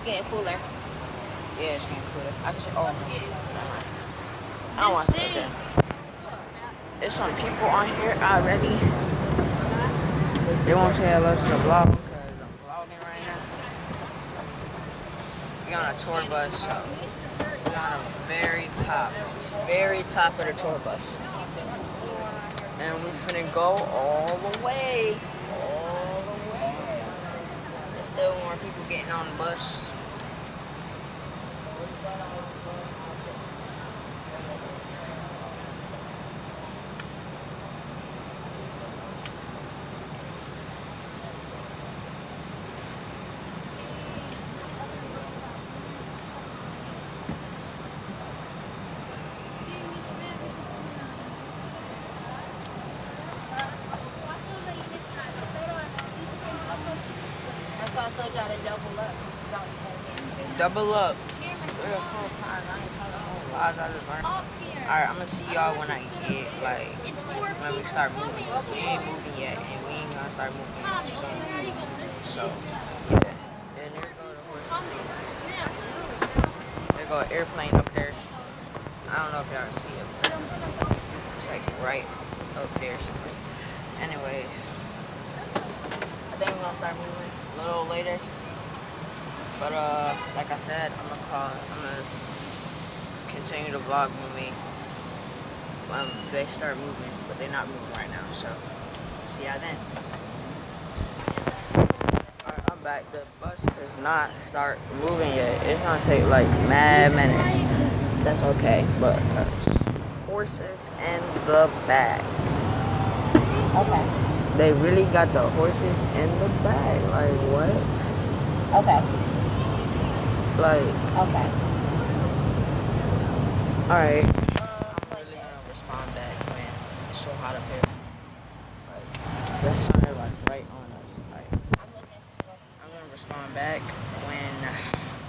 getting cooler. Yeah, it's getting cooler. I can say, oh, I don't want to stay there. There's some people on here already. They won't say hello to the vlog because I'm vlogging right now. We're on a tour bus, so we're on the very top of the tour bus. And we're finna go all the way. There's still more people getting on the bus. Double up. Real full time. I ain't telling no lies. I just learned. Alright, I'm gonna see y'all when I get, like, when we start moving. We ain't moving yet, and we ain't gonna start moving soon. So, yeah. And there go the horse. There go an airplane up there. I don't know if y'all see it, but it's like right up there somewhere. Anyways, I think we're gonna start moving a little later. But like I said, I'm gonna continue the vlog when they start moving, but they're not moving right now, so see y'all then. Alright, I'm back. The bus does not start moving yet. It's gonna take like mad minutes. That's okay, but horses in the back. Okay. They really got the horses in the bag. Like what? Okay. Like. Okay. Alright. I'm really gonna respond back when it's so hot up here. Like, that sun is like right on us. Like, I'm gonna respond back when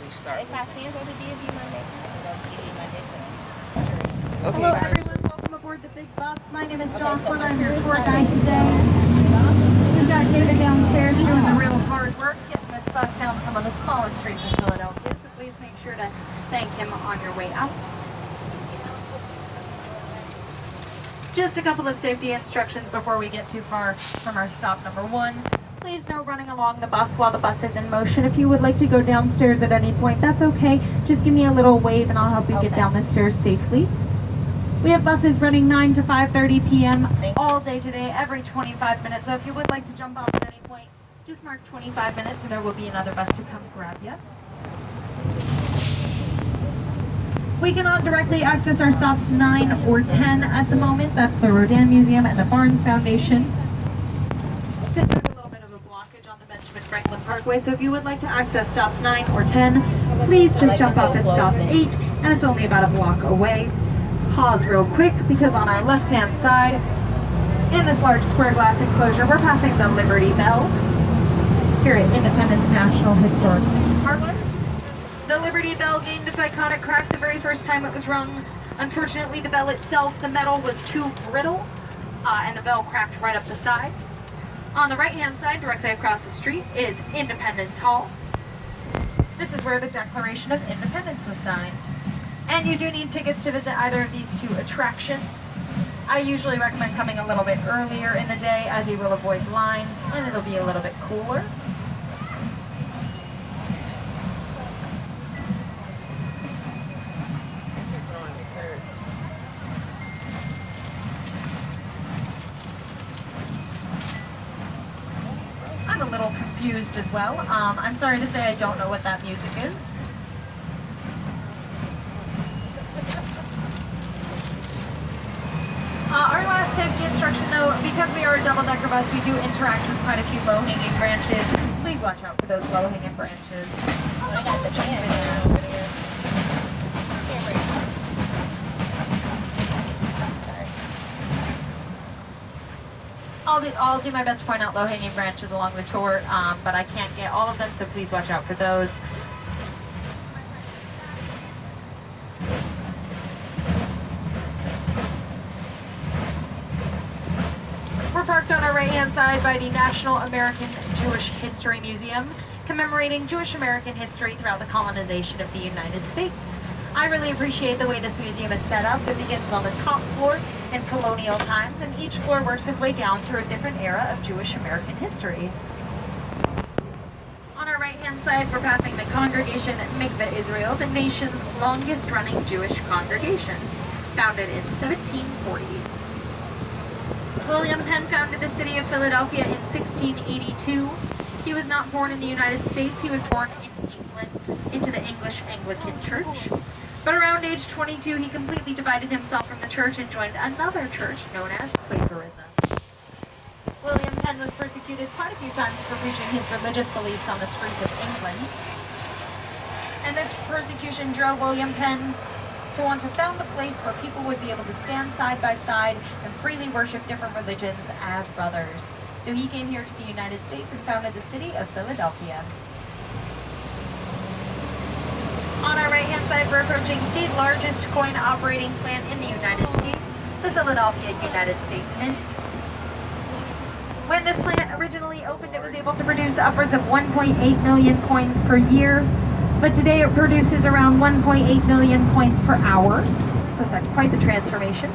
we start. If I can go to DMV Monday, I can go to DMV Monday tonight. Okay, hello guys. everyone, welcome aboard the big bus. My name is Jocelyn. I'm your tour guide today. We've got David downstairs doing the real hard work, getting this bus down some of the smallest streets in Philadelphia. So please make sure to thank him on your way out. Just a couple of safety instructions before we get too far from our stop number 1. Please no running along the bus while the bus is in motion. If you would like to go downstairs at any point, that's okay. Just give me a little wave and I'll help you get down the stairs safely. We have buses running 9 to 5:30 p.m. all day today, every 25 minutes. So if you would like to jump off at any point, just mark 25 minutes and there will be another bus to come grab you. We cannot directly access our stops 9 or 10 at the moment. That's the Rodin Museum and the Barnes Foundation. Since there's a little bit of a blockage on the Benjamin Franklin Parkway, so if you would like to access stops 9 or 10, please just jump off at stop 8, and it's only about a block away. Pause real quick, because on our left-hand side, in this large square glass enclosure, we're passing the Liberty Bell here at Independence National Historic Park. The Liberty Bell gained its iconic crack the very first time it was rung. Unfortunately, the bell itself, the metal was too brittle, and the bell cracked right up the side. On the right-hand side, directly across the street, is Independence Hall. This is where the Declaration of Independence was signed. And you do need tickets to visit either of these 2 attractions. I usually recommend coming a little bit earlier in the day, as you will avoid lines and it'll be a little bit cooler. I'm a little confused as well. I'm sorry to say I don't know what that music is. Our last safety instruction though, because we are a double-decker bus, we do interact with quite a few low-hanging branches. Please watch out for those low-hanging branches. I got the van over there. I'll do my best to point out low-hanging branches along the tour, but I can't get all of them, so please watch out for those. We're parked on our right-hand side by the National American Jewish History Museum. commemorating Jewish American history throughout the colonization of the United States. I really appreciate the way this museum is set up. It begins on the top floor in colonial times, and each floor works its way down through a different era of Jewish American history. On our right-hand side, we're passing the Congregation Mikveh Israel, the nation's longest-running Jewish congregation, founded in 1740. William Penn founded the city of Philadelphia in 1682. He was not born in the United States. He was born in England, into the English Anglican Church. But around age 22, he completely divided himself from the church and joined another church known as Quakerism. William Penn was persecuted quite a few times for preaching his religious beliefs on the streets of England. And this persecution drove William Penn to want to found a place where people would be able to stand side by side and freely worship different religions as brothers. So he came here to the United States and founded the city of Philadelphia. On our right-hand side, we're approaching the largest coin operating plant in the United States, the Philadelphia United States Mint. When this plant originally opened, it was able to produce upwards of 1.8 million coins per year, but today it produces around 1.8 million coins per hour, so it's quite the transformation.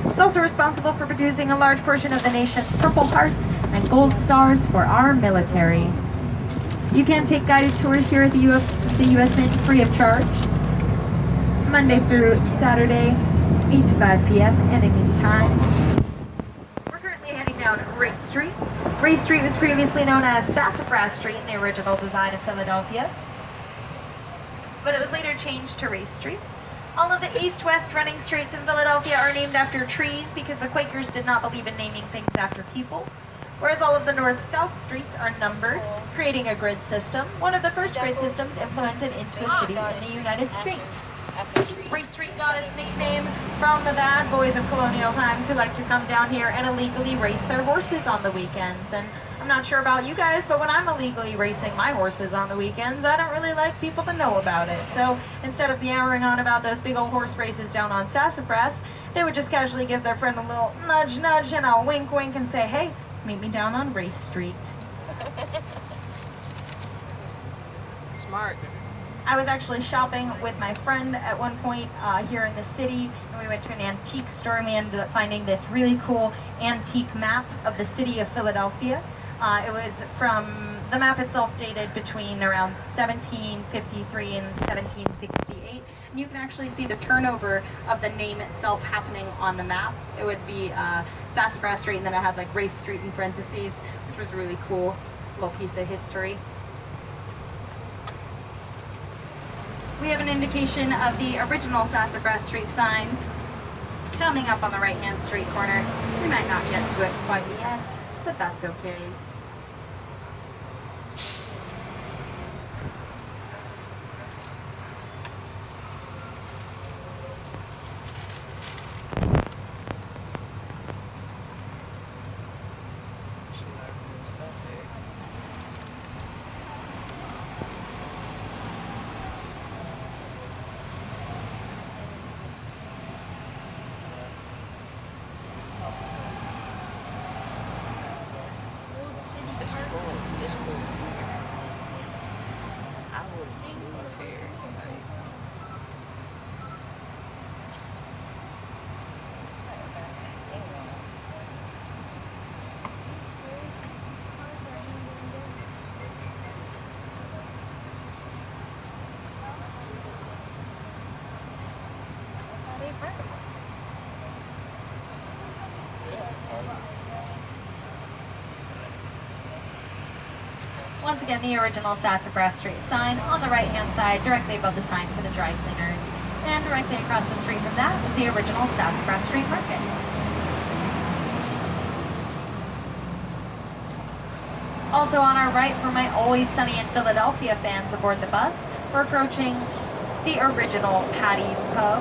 It's also responsible for producing a large portion of the nation's Purple Hearts and Gold Stars for our military. You can take guided tours here at the U.S. Mint free of charge, Monday through Saturday, 8 to 5 p.m. at any time. We're currently heading down Race Street. Race Street was previously known as Sassafras Street in the original design of Philadelphia, but it was later changed to Race Street. All of the east-west running streets in Philadelphia are named after trees because the Quakers did not believe in naming things after people. Whereas all of the north-south streets are numbered, creating a grid system, one of the first grid systems implemented into a city in the United States. Race Street got its nickname from the bad boys of colonial times who like to come down here and illegally race their horses on the weekends. And I'm not sure about you guys, but when I'm illegally racing my horses on the weekends, I don't really like people to know about it. So instead of yammering on about those big old horse races down on Sassafras, they would just casually give their friend a little nudge nudge and a wink wink and say, hey, meet me down on Race Street. Smart. I was actually shopping with my friend at one point here in the city, and we went to an antique store, and we ended up finding this really cool antique map of the city of Philadelphia. It was from, the map itself dated between around 1753 and 1768. And you can actually see the turnover of the name itself happening on the map. It would be Sassafras Street, and then it had like Race Street in parentheses, which was a really cool little piece of history. We have an indication of the original Sassafras Street sign coming up on the right-hand street corner. We might not get to it quite yet, but that's okay. It's cool. It's cool. I would move here. Once again, the original Sassafras Street sign on the right-hand side, directly above the sign for the dry cleaners. And directly across the street from that is the original Sassafras Street Market. Also on our right, for my Always Sunny in Philadelphia fans aboard the bus, we're approaching the original Patty's Pub,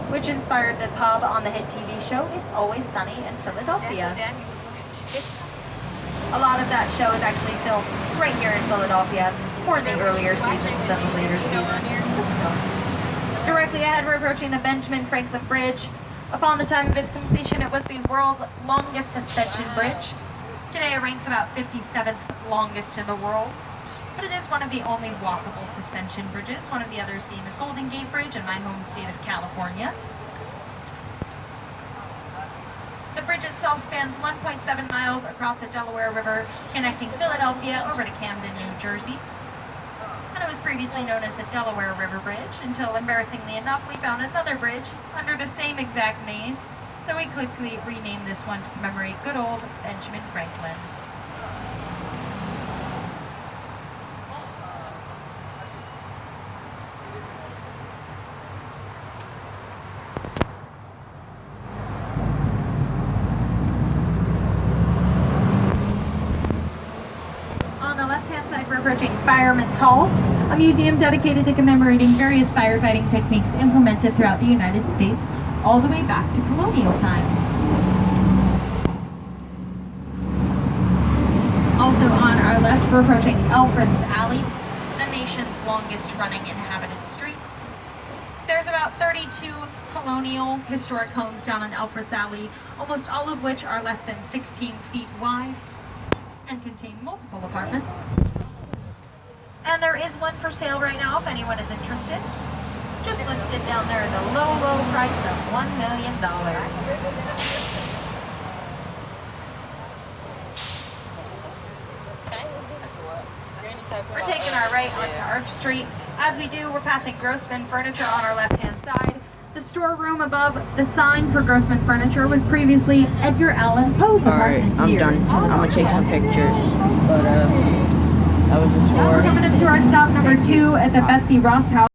which inspired the pub on the hit TV show It's Always Sunny in Philadelphia. A lot of that show is actually filmed right here in Philadelphia, more in the earlier seasons than the later seasons. Directly ahead, we're approaching the Benjamin Franklin Bridge. Upon the time of its completion, it was the world's longest suspension bridge. Today it ranks about 57th longest in the world. but it is one of the only walkable suspension bridges, one of the others being the Golden Gate Bridge in my home state of California. The bridge itself spans 1.7 miles across the Delaware River, connecting Philadelphia over to Camden, New Jersey. And it was previously known as the Delaware River Bridge, until, embarrassingly enough, we found another bridge under the same exact name, so we quickly renamed this one to commemorate good old Benjamin Franklin. On the left-hand side, we're approaching Fireman's Hall, a museum dedicated to commemorating various firefighting techniques implemented throughout the United States, all the way back to colonial times. Also on our left, we're approaching Alfred's Alley, the nation's longest-running inhabited street. There's about 32 colonial historic homes down on Alfred's Alley, almost all of which are less than 16 feet wide and contain multiple apartments. And there is one for sale right now if anyone is interested. Just listed down there at a low, low price of $1 million. We're taking our right onto Arch Street. As we do, we're passing Grossman Furniture on our left-hand side. The storeroom above the sign for Grossman Furniture was previously Edgar Allan Poe's apartment. Alright, I'm here. done. I'm gonna take some pictures. But, that was the Now tour. we're coming up to our stop number 2 at the Betsy Ross House.